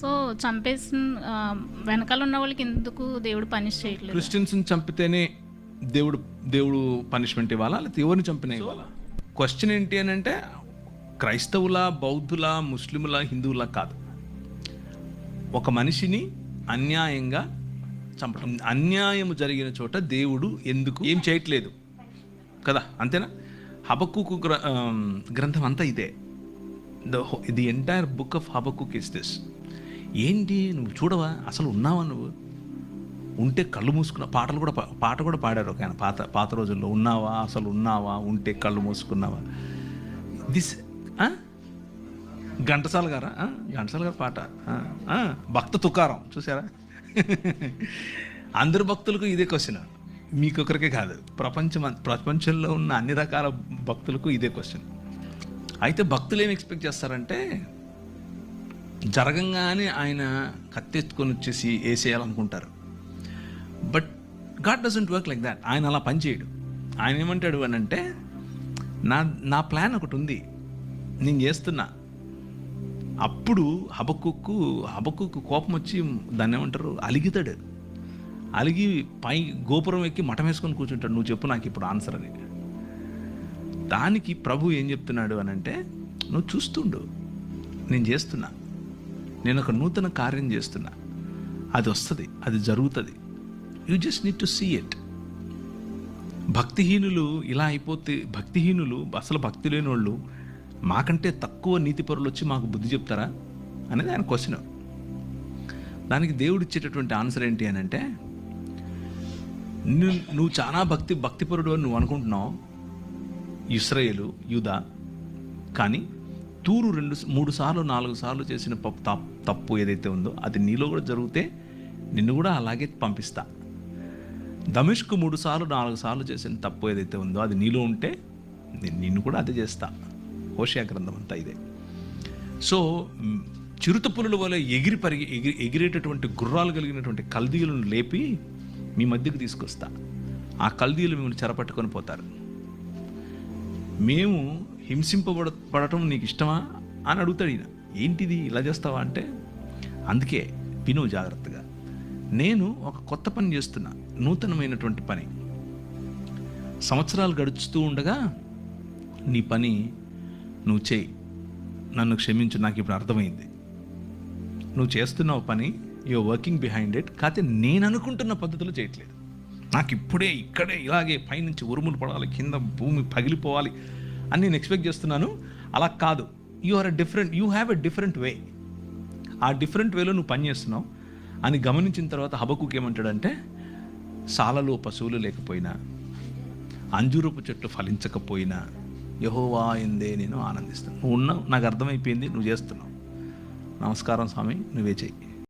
So చంపేసిన వెనకాల ఉన్న వాళ్ళకి ఎందుకు దేవుడు పనిష్ చేయట్లేదు? క్రిస్టియన్స్ని చంపితేనే దేవుడు దేవుడు పనిష్మెంట్ ఇవ్వాలా, లేకపోతే ఎవరిని చంపినా ఇవ్వాలా? క్వశ్చన్ ఏంటి అని అంటే క్రైస్తవుల, బౌద్ధుల, ముస్లిముల, హిందువుల కాదు. ఒక మనిషిని అన్యాయంగా చంపడం, అన్యాయం జరిగిన చోట దేవుడు ఎందుకు ఏం చేయట్లేదు కదా, అంతేనా? హబక్కుకు గ్రంథం అంతా ఇదే. The entire book of Habakkuk is this. ఏంటి నువ్వు చూడవా, అసలు ఉన్నావా, నువ్వు ఉంటే కళ్ళు మూసుకున్న పాట కూడా పాడారు ఒక ఆయన పాత రోజుల్లో. ఉన్నావా, అసలు ఉన్నావా, ఉంటే కళ్ళు మూసుకున్నావా. దిస్ ఘంటసాల గారు పాట. భక్త తుకారం చూసారా? అందరు భక్తులకు ఇదే క్వశ్చన్, మీకొకరికే కాదు, ప్రపంచంలో ఉన్న అన్ని రకాల భక్తులకు ఇదే క్వశ్చన్. అయితే భక్తులు ఏమి ఎక్స్పెక్ట్ చేస్తారంటే జరగంగానే ఆయన కత్తెత్తుకొని వచ్చేసి వేసేయాలనుకుంటారు. But God doesn't work like that. ఆయన అలా పనిచేయడు. ఆయన ఏమంటాడు అని అంటే నా ప్లాన్ ఒకటి ఉంది, నేను చేస్తున్నా. అప్పుడు హబక్కుకు కోపం వచ్చి దాన్ని ఏమంటారు, అలిగితాడు. అలిగి పై గోపురం ఎక్కి మఠం వేసుకొని కూర్చుంటాడు, నువ్వు చెప్పు నాకు ఇప్పుడు ఆన్సర్ అని. దానికి ప్రభు ఏం చెప్తున్నాడు అని అంటే, నువ్వు చూస్తుండు, నేను చేస్తున్నా, నేను ఒక నూతన కార్యం చేస్తున్నా, అది వస్తుంది, అది జరుగుతుంది. You just need to see it. భక్తిహీనులు ఇలా అయిపోతే, భక్తిహీనులు అసలు భక్తి లేని వాళ్ళు మాకంటే తక్కువ నీతిపరులు వచ్చి మాకు బుద్ధి చెప్తారా అనేది ఆయన క్వశ్చన్. దానికి దేవుడు ఇచ్చేటటువంటి ఆన్సర్ ఏంటి అని అంటే, నువ్వు చాలా భక్తిపరుడు అని నువ్వు అనుకుంటున్నావు, ఇశ్రాయేలు, యూదా. కానీ తూరు 2-3 సార్లు 4 సార్లు చేసిన తప్పు ఏదైతే ఉందో అది నీలో కూడా జరిగితే నిన్ను కూడా అలాగే పంపిస్తా. దమిష్కు 3 సార్లు 4 సార్లు చేసిన తప్పు ఏదైతే ఉందో అది నీలో ఉంటే నిన్ను కూడా అదే చేస్తా. హోషేయ గ్రంథం అంతా ఇదే. సో చిరుత పులుల వల్ల ఎగిరేటటువంటి గుర్రాలు కలిగినటువంటి కల్దీయులను లేపి మీ మధ్యకు తీసుకొస్తా. ఆ కల్దీయులు మిమ్మల్ని చెరపట్టుకొని పోతారు. మేము హింసింపబడటం నీకు ఇష్టమా అని అడుగుతాడు ఈయన. ఏంటిది ఇలా చేస్తావా అంటే, అందుకే విను జాగ్రత్తగా, నేను ఒక కొత్త పని చేస్తున్నా, నూతనమైనటువంటి పని. సంవత్సరాలు గడుస్తూ ఉండగా నీ పని నువ్వు చేయి, నన్ను క్షమించు, నాకు ఇప్పుడు అర్థమైంది. నువ్వు చేస్తున్నావు పని, యూఆర్ వర్కింగ్ బిహైండ్ ఇట్, కాకపోతే నేను అనుకుంటున్న పద్ధతిలో చేయట్లేదు. నాకు ఇప్పుడే ఇక్కడే ఇలాగే పైనుంచి ఉరుములు పడాలి, కింద భూమి పగిలిపోవాలి అని నేను ఎక్స్పెక్ట్ చేస్తున్నాను. అలా కాదు. You have a different way. ఆ డిఫరెంట్ వేలో నువ్వు పని చేస్తున్నావు అని గమనించిన తర్వాత హబక్కుకు ఏమంటాడంటే, సాలలో పశువులు లేకపోయినా, అంజూరపు చెట్లు ఫలించకపోయినా యెహోవా యందే నేను ఆనందిస్తాను. నువ్వు ఉన్నావు, నాకు అర్థమైపోయింది, నువ్వు చేస్తున్నావు. నమస్కారం స్వామి, నువ్వే చెయ్యి.